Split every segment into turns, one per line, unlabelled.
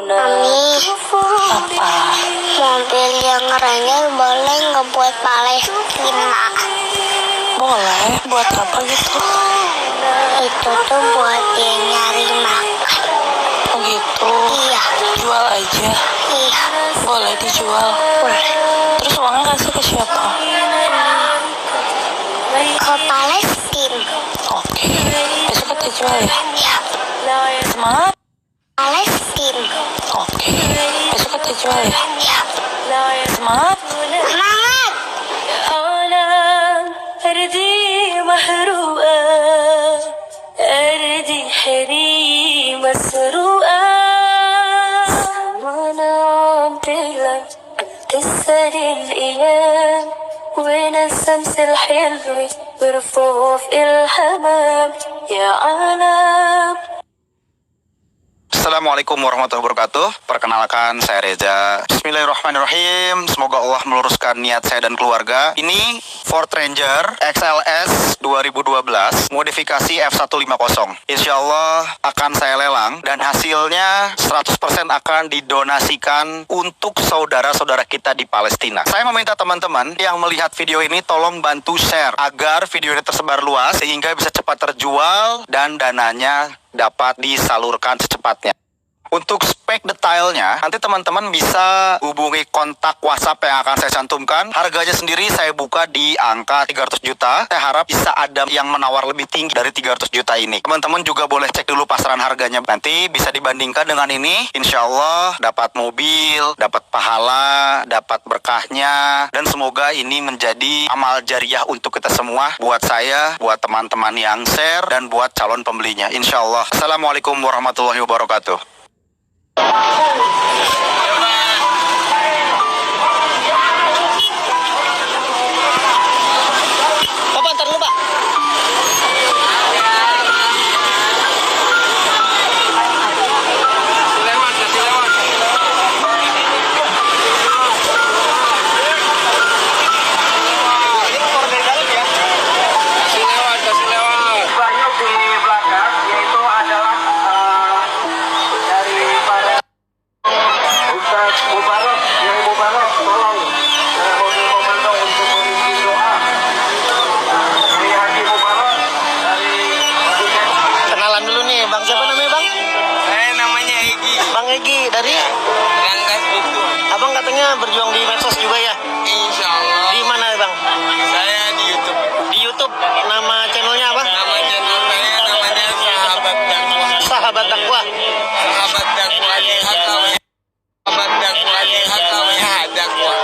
Mami,
Apa?
mobil yang rennya boleh nggak buat Palestina?
Boleh, buat apa gitu?
Itu tuh buat dia nyari makan.
Oh gitu.
Iya,
Jual aja.
iya,
Boleh dijual.
boleh.
Terus uangnya kasih ke siapa?
Ke Palestina.
Oke. Besok kita jual ya.
Ya,
Semangat.
Palestina.
Oke. Besok kita jual ya.
Ya,
Semangat.
semangat.
أرضي محروقة أرضي حريم مسروقة وأنا عمري تسهر الأيام وأنا الشمس الحلوة برفوف الحمام يا عالم.
Assalamualaikum warahmatullahi wabarakatuh. Perkenalkan, saya Reza. Bismillahirrahmanirrahim. Semoga Allah meluruskan niat saya dan keluarga. Ini Ford Ranger XLS 2012 modifikasi F150. Insya Allah akan saya lelang dan hasilnya 100% akan didonasikan untuk saudara-saudara kita di Palestina. Saya meminta teman-teman yang melihat video ini tolong bantu share agar video ini tersebar luas sehingga bisa cepat terjual dan dananya dapat disalurkan secepatnya. Untuk spek detailnya, nanti teman-teman bisa hubungi kontak WhatsApp yang akan saya cantumkan. Harganya sendiri saya buka di angka 300 juta. Saya harap bisa ada yang menawar lebih tinggi dari 300 juta ini. Teman-teman juga boleh cek dulu pasaran harganya. Nanti bisa dibandingkan dengan ini. Insya Allah dapat mobil, dapat pahala, dapat berkahnya. Dan semoga ini menjadi amal jariah untuk kita semua. Buat saya, buat teman-teman yang share, dan buat calon pembelinya. Insya Allah. Assalamualaikum warahmatullahi wabarakatuh.
Bapak ntar dulu, Pak.
Banyak di belakang, yaitu adalah dari para Ustaz Mubarak, yang Mubarak, tolong mobil komando untuk memimpin doa. Dari Haji Mubarak, dari
Kenalan dulu nih, Bang. Siapa namanya, Bang?
saya namanya Egi,
Bang Egi dari
Ranggas Buku.
Abang katanya berjuang di medsos juga ya?
Insya Allah,
Di mana, Bang?
saya di YouTube.
Di YouTube. Nama channelnya apa?
Nama channel saya namanya Sahabat Dakwah.
Sahabat Dakwah.
Sahabat Dakwah di HKW. Sahabat Dakwah di HKW Dakwah.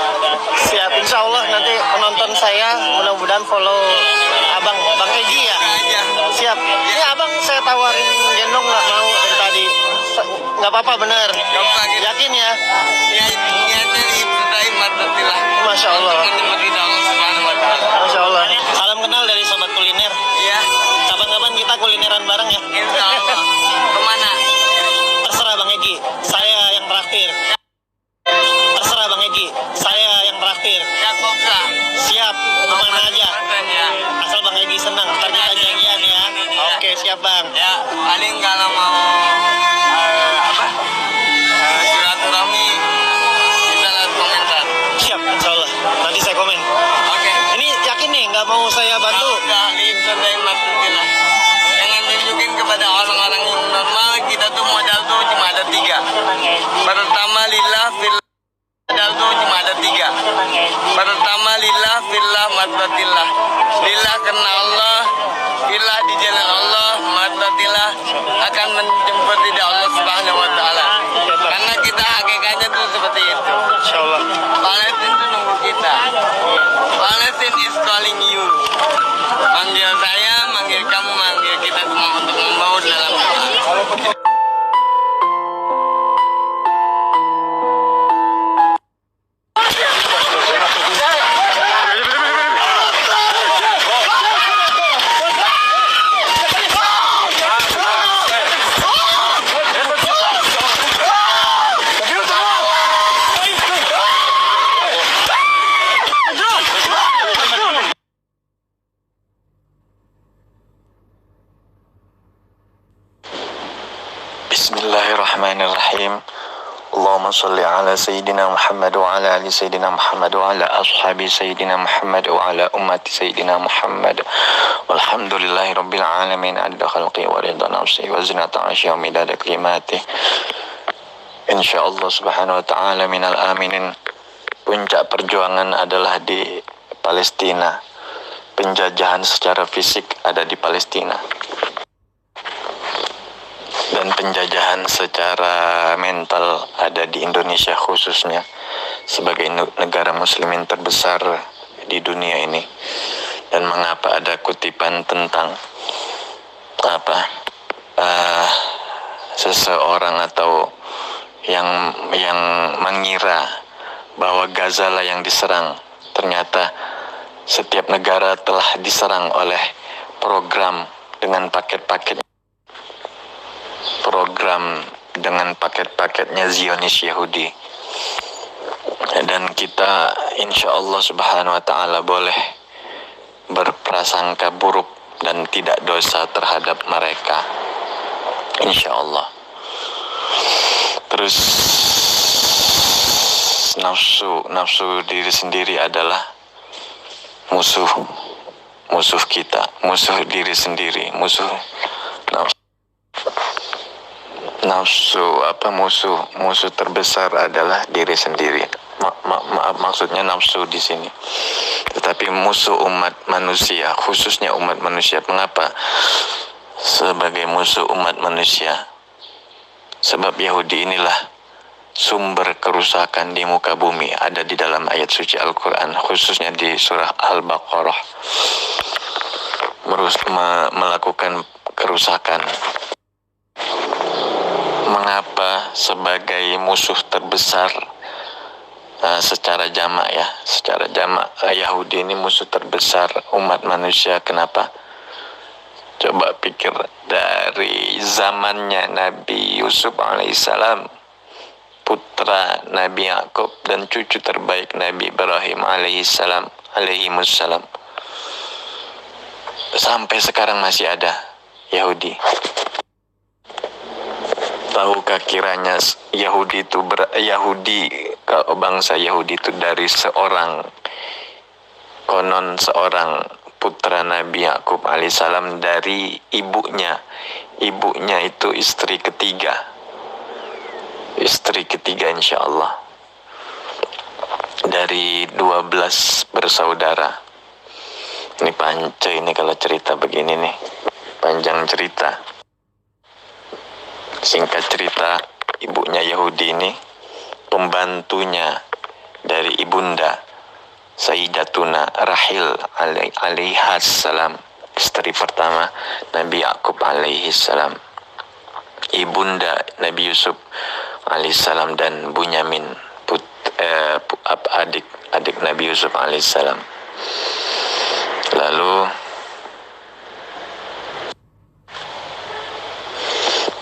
Siap, insya Allah nanti penonton saya mudah-mudahan follow Abang, Bang Egi ya?
Aja.
Siap. Ini Abang saya tawarin gendong nggak mau dari tadi. Nggak apa-apa, bener.
Gampang gitu.
Yakin ya?
Niatnya Ibrahim Martatilah.
Masya Allah.
Teman-teman di Allah Subhanahu wa Ta'ala.
Masya Allah. Salam kenal dari Sobat Kuliner.
Iya,
Kapan-kapan kita kulineran bareng ya?
insya Allah. Kemana?
Terserah Bang Egi, saya yang traktir. Terserah Bang Egi, saya yang traktir.
Ya koksa.
Siap, kemana aja.
Ya.
Asal Bang Egi senang, ntar kita janjian ya. Oke, siap Bang.
Ya, paling kalau mau silaturahmi kita lihat komentar.
Siap, insya Allah. Nanti saya komen.
Oke.
Ini yakin nih, nggak mau saya bantu?
Udah Ibrahim Martatilah. Jangan tunjukin kepada orang-orang yang normal, kita tuh modal tuh cuma ada 3. Pertama lillah fillah. Modal tuh cuma ada 3. Pertama lillah fillah martatillah. Lillah karena Allah, fillah di jalan Allah, martatillah akan menjemput di Allah Subhanahu wa Ta'ala. Karena kita hakikatnya tuh seperti itu.
Insya Allah.
Palestine tuh nunggu kita. Palestine is calling you. Manggil saya, manggil kamu, manggil kita semua untuk membawa dalam doa.
Bismillahirrahmanirrahim. Allahumma salli ala Sayyidina Muhammad wa ala ali Sayyidina Muhammad wa ala ashabi Sayyidina Muhammad wa ala ummati Sayyidina Muhammad walhamdulillahi rabbil alamin adada khalqi wa ridha nafsi wa zinata arshi wa midada kalimati. Insyaallah subhanahu wa ta'ala minal aminin. Puncak perjuangan adalah di Palestina. Penjajahan secara fisik ada di Palestina, dan penjajahan secara mental ada di Indonesia, khususnya sebagai negara muslimin terbesar di dunia ini. Dan mengapa ada kutipan tentang seseorang atau yang mengira bahwa Gaza lah yang diserang, ternyata setiap negara telah diserang oleh program dengan paket-paketnya Zionis Yahudi. Dan kita insya Allah subhanahu wa ta'ala boleh berprasangka buruk dan tidak dosa terhadap mereka, insya Allah. Terus nafsu diri sendiri adalah musuh kita, musuh diri sendiri, musuh terbesar adalah diri sendiri. Maksudnya nafsu di sini. Tetapi musuh umat manusia, khususnya umat manusia. Mengapa sebagai musuh umat manusia? Sebab Yahudi inilah sumber kerusakan di muka bumi, ada di dalam ayat suci Al-Quran, khususnya di surah Al-Baqarah, melakukan kerusakan. Mengapa sebagai musuh terbesar secara jamak Yahudi ini musuh terbesar umat manusia? Kenapa? Coba pikir, dari zamannya Nabi Yusuf alaihissalam, putra Nabi Yakub dan cucu terbaik Nabi Ibrahim alaihissalam, sampai sekarang masih ada Yahudi. Tahukah kiranya bangsa Yahudi itu dari seorang putra Nabi Yakub alaihissalam, dari ibunya itu istri ketiga insya Allah, dari 12 bersaudara. Ini panjang ini kalau cerita begini nih, panjang cerita. Singkat cerita, ibunya Yahudi ini pembantunya dari ibunda Sayyidatuna Rahil alaihassalam, istri pertama Nabi Yakub alaihissalam, ibunda Nabi Yusuf alaihissalam, dan Bunyamin adik Nabi Yusuf alaihissalam. Lalu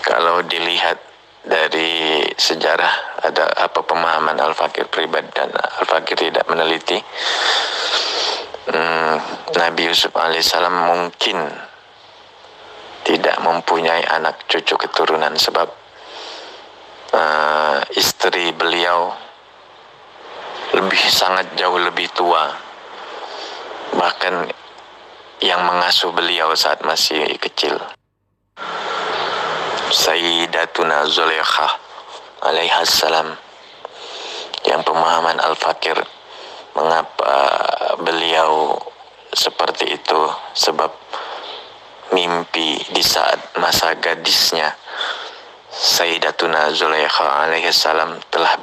kalau dilihat dari sejarah, ada pemahaman Al-Fakir pribadi dan Al-Fakir tidak meneliti, Nabi Yusuf alaihissalam mungkin tidak mempunyai anak cucu keturunan, sebab istri beliau sangat jauh lebih tua, bahkan yang mengasuh beliau saat masih kecil, Sayyidatuna Zulaikha alaihassalam. Yang pemahaman Al-Fakir, mengapa beliau seperti itu? Sebab mimpi di saat masa gadisnya Sayyidatuna Zulaikha alaihissalam telah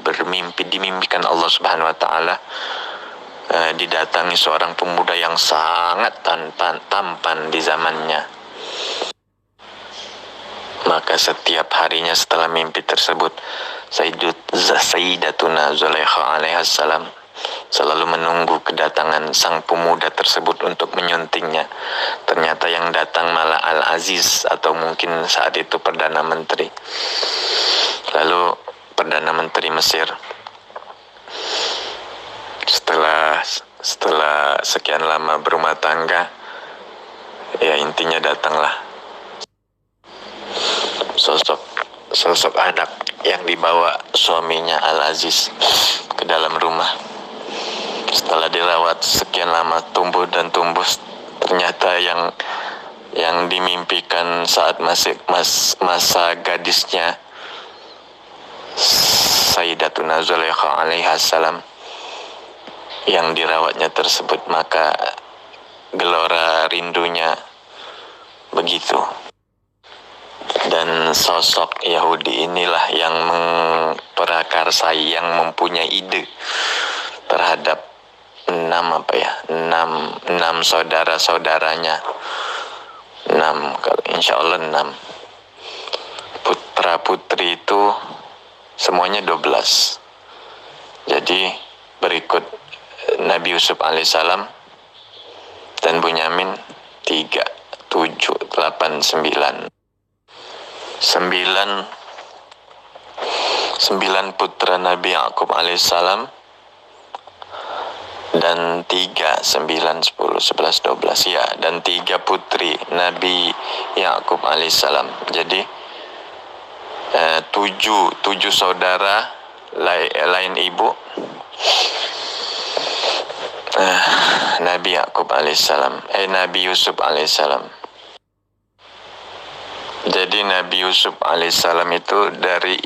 dimimpikan Allah subhanahu wa ta'ala, didatangi seorang pemuda yang sangat tampan di zamannya. Maka setiap harinya setelah mimpi tersebut, Sayyidatuna Zulaikha alaihissalam selalu menunggu kedatangan sang pemuda tersebut untuk menyuntingnya. Ternyata yang datang malah Al-Aziz, atau mungkin saat itu Perdana Menteri. Lalu Perdana Menteri Mesir, setelah sekian lama berumah tangga, ya intinya datanglah sosok
sosok anak yang dibawa suaminya Al-Aziz ke dalam rumah. Setelah dirawat sekian lama, tumbuh dan tumbuh, ternyata yang dimimpikan saat masa gadisnya Sayyidatuna Zulaikha alaiha salam yang dirawatnya tersebut, maka gelora rindunya begitu. Dan sosok Yahudi inilah yang memprakarsai, yang mempunyai ide terhadap enam saudara-saudaranya, insya Allah 6 putra putri itu semuanya 12. Jadi berikut Nabi Yusuf alaihissalam dan Bunyamin 3, 7, 8, 9 putra Nabi Yakub alaihissalam dan 3, 9, 10, 11, 12 ya, dan 3 putri Nabi Yakub alaihissalam. Jadi 7 saudara lain ibu Nabi Yakub alaihissalam, Nabi Yusuf alaihissalam. Jadi Nabi Yusuf alaihissalam itu dari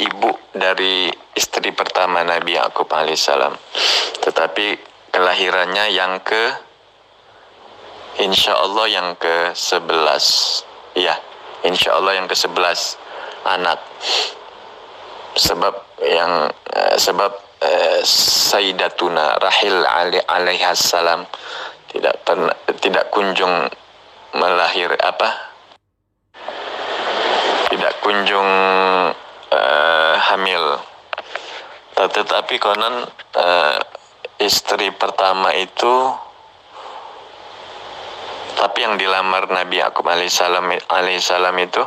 istri pertama Nabi Yakub alaihissalam, tetapi kelahirannya insya Allah yang ke-11 ya, insya Allah yang ke-11 anak. Sebab Sayyidatuna Rahil alaiha salam tidak kunjung hamil, tetapi konon istri pertama itu, tapi yang dilamar Nabi Yakub alaihissalam itu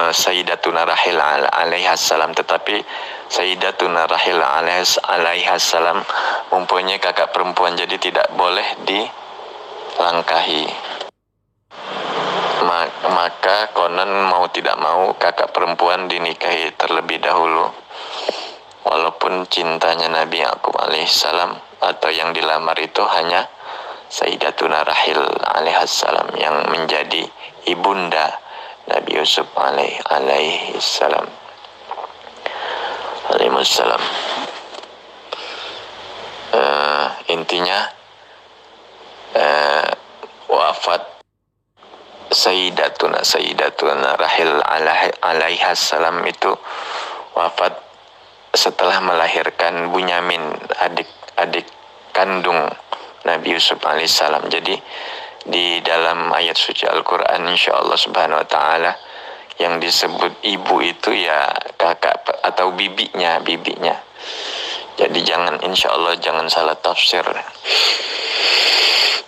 Sayyidatuna Rahil alaihassalam, tetapi Sayyidatuna Rahil alaihassalam mempunyai kakak perempuan, jadi tidak boleh dilangkahi. Maka konon mau tidak mau kakak perempuan dinikahi terlebih dahulu, walaupun cintanya Nabi Yakub alaihissalam atau yang dilamar itu hanya Sayyidatuna Rahil alaihassalam yang menjadi ibunda Nabi Yusuf alaihissalam. Intinya wafat Sayyidatuna Rahil alaihassalam itu wafat setelah melahirkan Bunyamin, adik kandung Nabi Yusuf alaihissalam. Jadi di dalam ayat suci Al-Quran insyaallah subhanahu wa ta'ala yang disebut ibu itu ya kakak atau bibinya. Jadi insyaallah jangan salah tafsir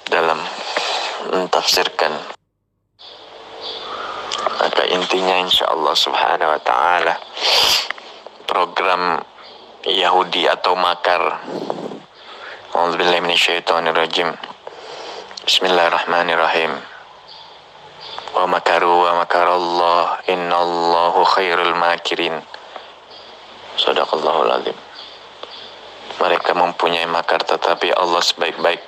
dalam mentafsirkan. Maka intinya insyaallah subhanahu wa ta'ala program Yahudi atau makar. A'udzubillahi minasyaitonirrajim. Bismillahirrahmanirrahim. Wa makaru wa makarallah innallahu khairul makirin. Shadaqallahul azim. Mereka mempunyai makar, tetapi Allah sebaik-baik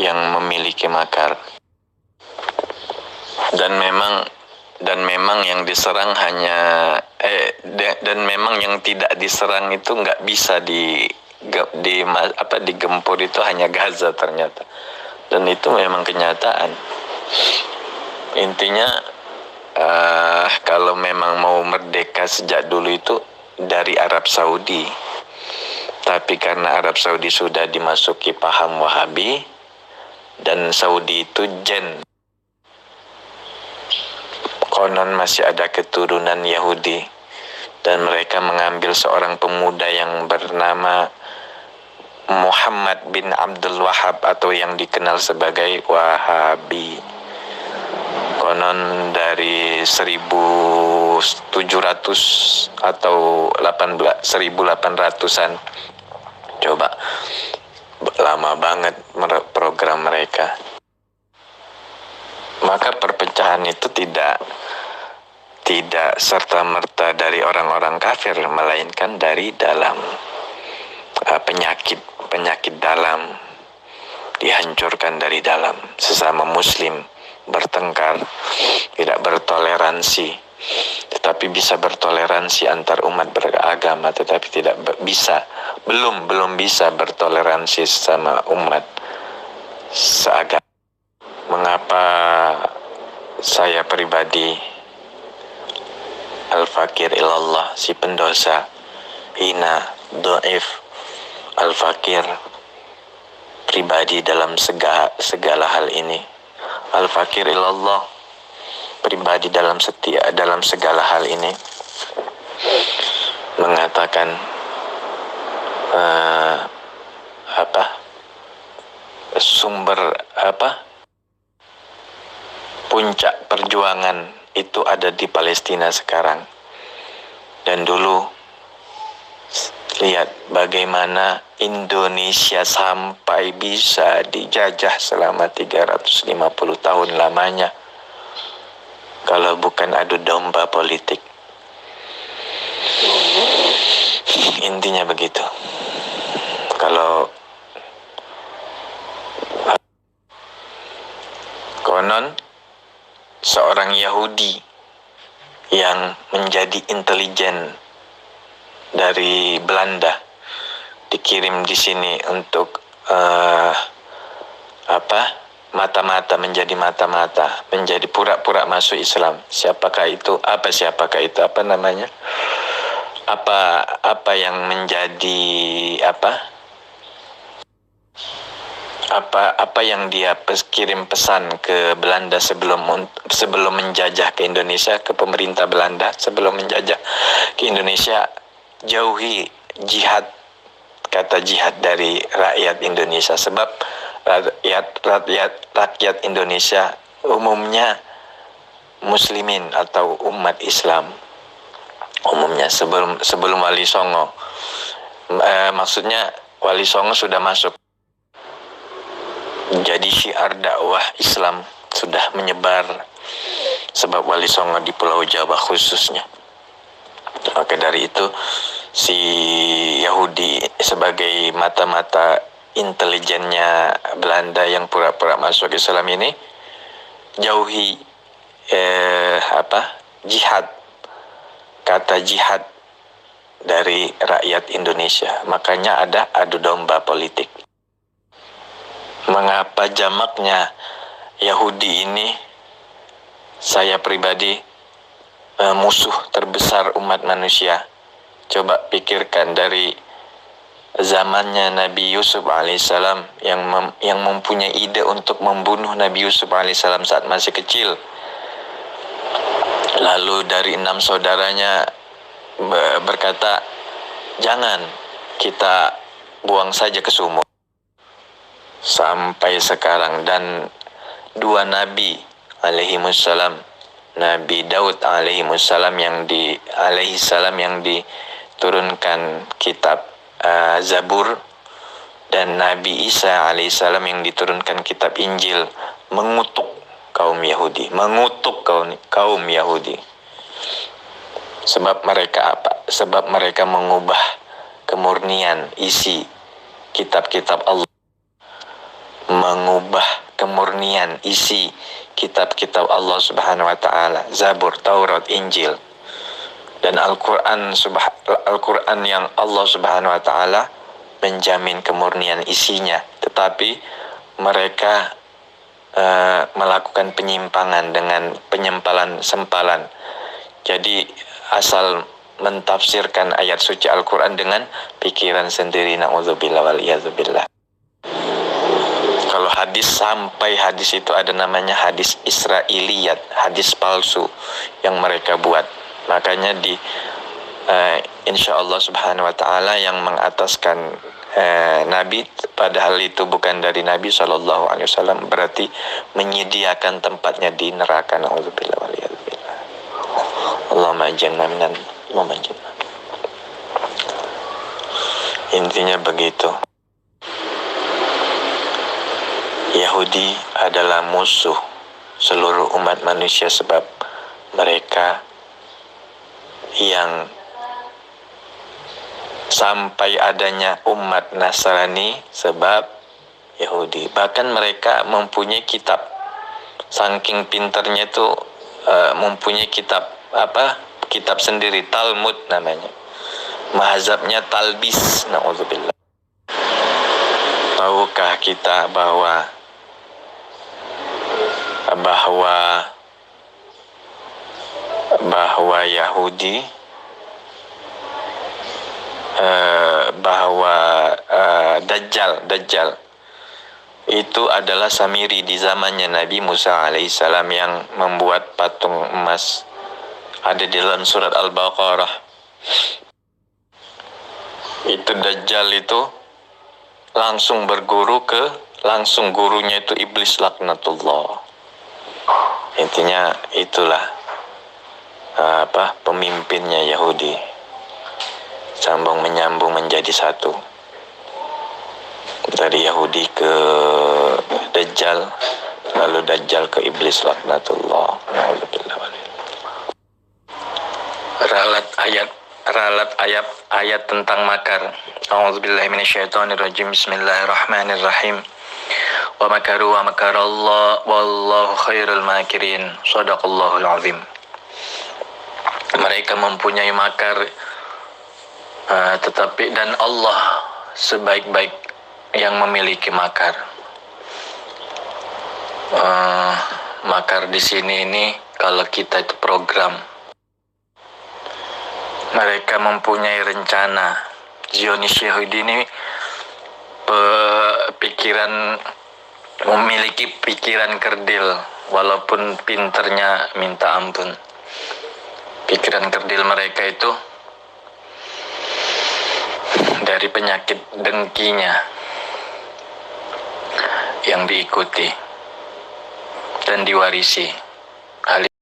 yang memiliki makar. Dan memang yang diserang dan memang yang tidak diserang itu nggak bisa digempur, itu hanya Gaza ternyata. Dan itu memang kenyataan. Intinya kalau memang mau merdeka sejak dulu itu dari Arab Saudi, tapi karena Arab Saudi sudah dimasuki paham Wahabi dan Saudi itu konon masih ada keturunan Yahudi, dan mereka mengambil seorang pemuda yang bernama Muhammad bin Abdul Wahab atau yang dikenal sebagai Wahabi. Konon dari 1700 atau 1800-an. Coba, lama banget program mereka. Maka perpecahan itu tidak
tidak serta-merta dari orang-orang kafir, melainkan dari dalam. Penyakit dalam dihancurkan dari dalam. Sesama muslim bertengkar, tidak bertoleransi, tetapi bisa bertoleransi antar umat beragama, tetapi belum bisa bertoleransi sesama umat seagama. Mengapa saya pribadi, al-fakir ilallah, si pendosa, hina, dhaif, al-fakir pribadi dalam segala hal ini, al-fakir ilallah pribadi dalam segala hal ini, mengatakan puncak perjuangan itu ada di Palestina sekarang. Dan dulu lihat bagaimana Indonesia sampai bisa dijajah selama 350 tahun lamanya, kalau bukan adu domba politik. Intinya begitu. Kalau konon seorang Yahudi yang menjadi intelijen dari Belanda dikirim di sini untuk menjadi pura-pura masuk Islam. Siapakah itu? Apa yang menjadi apa yang dia kirim pesan ke Belanda sebelum menjajah ke Indonesia, ke pemerintah Belanda sebelum menjajah ke Indonesia? Jauhi jihad, kata jihad dari rakyat Indonesia, sebab rakyat Indonesia umumnya muslimin atau umat Islam umumnya. Sebelum Wali Songo, maksudnya Wali Songo sudah masuk, jadi syiar dakwah Islam sudah menyebar, sebab Wali Songo di Pulau Jawa khususnya. Maka dari itu si Yahudi sebagai mata-mata intelijennya Belanda yang pura-pura masuk Islam ini, jauhi jihad, kata jihad dari rakyat Indonesia. Makanya ada adu domba politik. Mengapa jamaknya Yahudi ini? Saya pribadi musuh terbesar umat manusia. Coba pikirkan dari zamannya Nabi Yusuf alaihissalam yang mempunyai ide untuk membunuh Nabi Yusuf alaihissalam saat masih kecil. Lalu dari 6 saudaranya berkata, jangan, kita buang saja ke sumur. Sampai sekarang, dan 2 nabi alaihimussalam, Nabi Daud alaihimussalam yang diturunkan kitab Zabur, dan Nabi Isa alaihissalam yang diturunkan kitab Injil, mengutuk kaum Yahudi, kaum Yahudi. Sebab mereka apa? Sebab mereka mengubah kemurnian isi kitab-kitab Allah, mengubah kemurnian isi kitab-kitab Allah Subhanahu wa taala, Zabur, Taurat, Injil, dan Al-Qur'an yang Allah Subhanahu wa taala menjamin kemurnian isinya, tetapi mereka melakukan penyimpangan dengan sempalan. Jadi asal mentafsirkan ayat suci Al-Qur'an dengan pikiran sendiri, na'udzubillah wal iyadzubillah. Kalau hadis, sampai hadis itu ada namanya hadis Israiliyat, hadis palsu yang mereka buat. Makanya insya Allah Subhanahu wa ta'ala yang mengataskan Nabi, padahal itu bukan dari Nabi SAW, berarti menyediakan tempatnya di neraka. Na'udzubillah wal iyadzubillah. Allahumma ajirna minan, Allahumma ajirna. Intinya begitu. Yahudi adalah musuh seluruh umat manusia, sebab mereka yang sampai adanya umat Nasrani sebab Yahudi. Bahkan mereka mempunyai kitab, saking pinternya itu mempunyai kitab kitab sendiri, Talmud namanya. Mazhabnya talbis, na'udzubillah. Tahukah kita bahwa Yahudi Dajjal itu adalah Samiri di zamannya Nabi Musa alaihissalam yang membuat patung emas. Ada di dalam surat Al-Baqarah. Itu Dajjal itu langsung berguru langsung gurunya itu iblis laknatullah. Intinya itulah pemimpinnya Yahudi. Sambung menyambung menjadi satu. Dari Yahudi ke Dajjal, lalu Dajjal ke iblis laknatullah. Ralat ayat tentang makar. A'udzubillahi minasyaitonirrajim. Bismillahirrahmanirrahim. Wa makaru wa makarallah wallahu khairul makirin. Shadaqallahul azim. Mereka mempunyai makar, tetapi dan Allah sebaik-baik yang memiliki makar. Makar di sini ini kalau kita itu program. Mereka mempunyai rencana. Zionis Yahudi ini memiliki pikiran kerdil, walaupun pinternya minta ampun. Pikiran kerdil mereka itu dari penyakit dengkinya yang diikuti dan diwarisi.